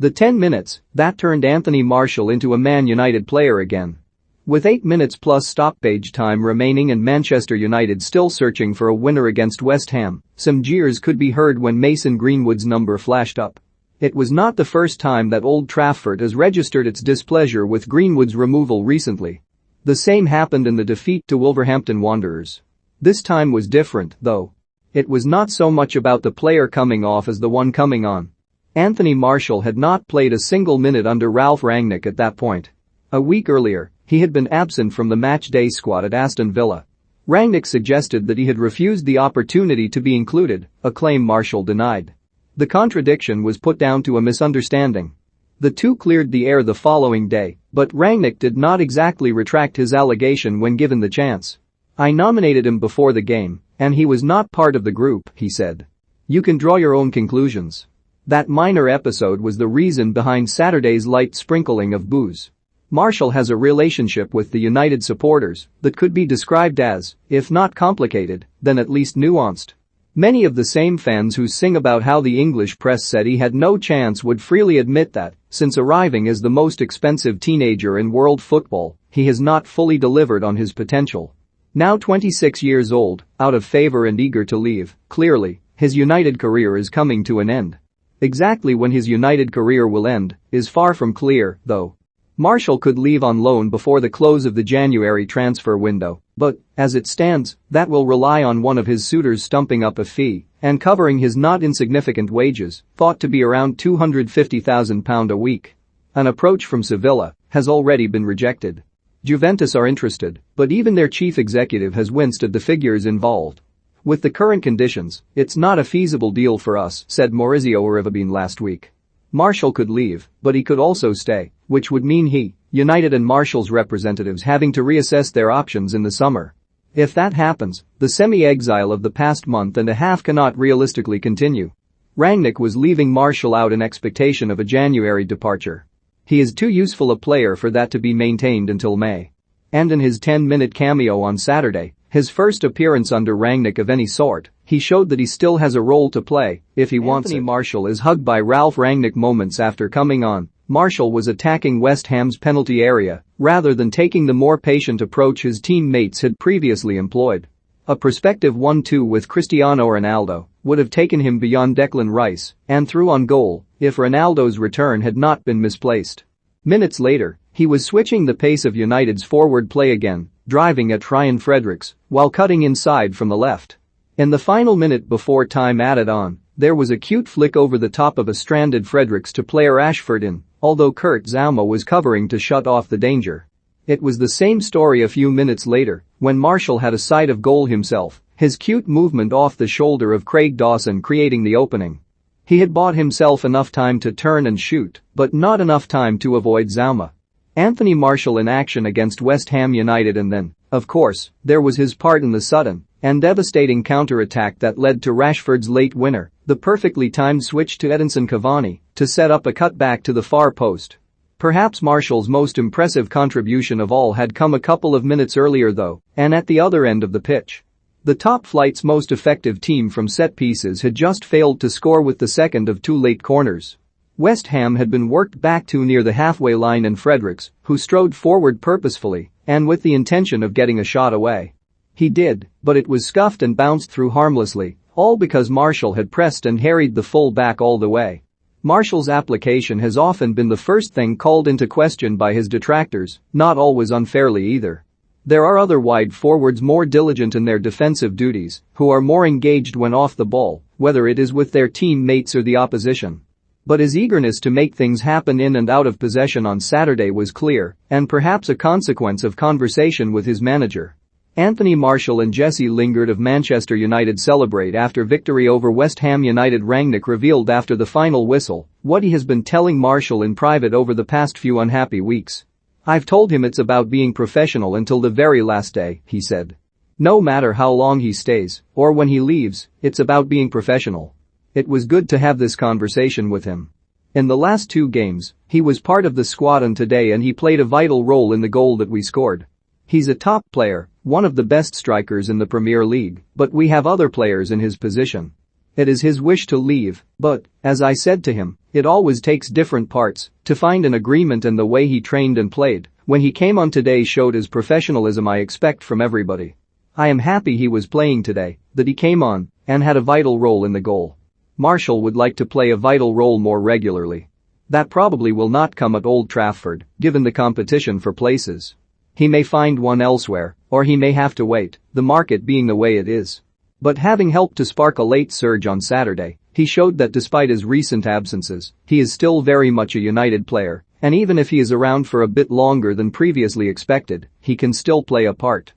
The 10 minutes, that turned Anthony Martial into a Man United player again. With 8 minutes plus stoppage time remaining and Manchester United still searching for a winner against West Ham, some jeers could be heard when Mason Greenwood's number flashed up. It was not the first time that Old Trafford has registered its displeasure with Greenwood's removal recently. The same happened in the defeat to Wolverhampton Wanderers. This time was different, though. It was not so much about the player coming off as the one coming on. Anthony Martial had not played a single minute under Ralf Rangnick at that point. A week earlier, he had been absent from the match-day squad at Aston Villa. Rangnick suggested that he had refused the opportunity to be included, a claim Martial denied. The contradiction was put down to a misunderstanding. The two cleared the air the following day, but Rangnick did not exactly retract his allegation when given the chance. "I nominated him before the game, and he was not part of the group," he said. "You can draw your own conclusions." That minor episode was the reason behind Saturday's light sprinkling of boos. Martial has a relationship with the United supporters that could be described as, if not complicated, then at least nuanced. Many of the same fans who sing about how the English press said he had no chance would freely admit that, since arriving as the most expensive teenager in world football, he has not fully delivered on his potential. Now 26 years old, out of favor and eager to leave, clearly, his United career is coming to an end. Exactly when his United career will end is far from clear, though. Martial could leave on loan before the close of the January transfer window, but, as it stands, that will rely on one of his suitors stumping up a fee and covering his not insignificant wages, thought to be around £250,000 a week. An approach from Sevilla has already been rejected. Juventus are interested, but even their chief executive has winced at the figures involved. "With the current conditions, it's not a feasible deal for us," said Maurizio Arrivabene last week. Martial could leave, but he could also stay, which would mean he, United and Martial's representatives having to reassess their options in the summer. If that happens, the semi-exile of the past month and a half cannot realistically continue. Rangnick was leaving Martial out in expectation of a January departure. He is too useful a player for that to be maintained until May. And in his 10-minute cameo on Saturday, his first appearance under Rangnick of any sort, he showed that he still has a role to play if he wants it. Anthony Martial is hugged by Ralf Rangnick moments after coming on. Martial was attacking West Ham's penalty area rather than taking the more patient approach his teammates had previously employed. A prospective 1-2 with Cristiano Ronaldo would have taken him beyond Declan Rice and through on goal if Ronaldo's return had not been misplaced. Minutes later, he was switching the pace of United's forward play again, driving at Ryan Fredericks while cutting inside from the left. In the final minute before time added on, there was a cute flick over the top of a stranded Fredericks to player Rashford in, although Kurt Zouma was covering to shut off the danger. It was the same story a few minutes later when Martial had a sight of goal himself, his cute movement off the shoulder of Craig Dawson creating the opening. He had bought himself enough time to turn and shoot, but not enough time to avoid Zouma. Anthony Martial in action against West Ham United, and then, of course, there was his part in the sudden and devastating counter-attack that led to Rashford's late winner, the perfectly timed switch to Edinson Cavani to set up a cutback to the far post. Perhaps Martial's most impressive contribution of all had come a couple of minutes earlier though, and at the other end of the pitch. The top flight's most effective team from set pieces had just failed to score with the second of two late corners. West Ham had been worked back to near the halfway line and Fredericks, who strode forward purposefully and with the intention of getting a shot away. He did, but it was scuffed and bounced through harmlessly, all because Martial had pressed and harried the full back all the way. Martial's application has often been the first thing called into question by his detractors, not always unfairly either. There are other wide forwards more diligent in their defensive duties, who are more engaged when off the ball, whether it is with their teammates or the opposition. But his eagerness to make things happen in and out of possession on Saturday was clear, and perhaps a consequence of conversation with his manager. Anthony Martial and Jesse Lingard of Manchester United celebrate after victory over West Ham United. Rangnick revealed after the final whistle what he has been telling Martial in private over the past few unhappy weeks. "I've told him it's about being professional until the very last day," he said. "No matter how long he stays or when he leaves, it's about being professional." It was good to have this conversation with him. In the last two games, he was part of the squad, and today he played a vital role in the goal that we scored. He's a top player, one of the best strikers in the Premier League, but we have other players in his position. It is his wish to leave, but, as I said to him, it always takes different parts to find an agreement, and the way he trained and played when he came on today showed his professionalism I expect from everybody. I am happy he was playing today, that he came on and had a vital role in the goal. Martial would like to play a vital role more regularly. That probably will not come at Old Trafford, given the competition for places. He may find one elsewhere, or he may have to wait, the market being the way it is. But having helped to spark a late surge on Saturday, he showed that despite his recent absences, he is still very much a United player, and even if he is around for a bit longer than previously expected, he can still play a part.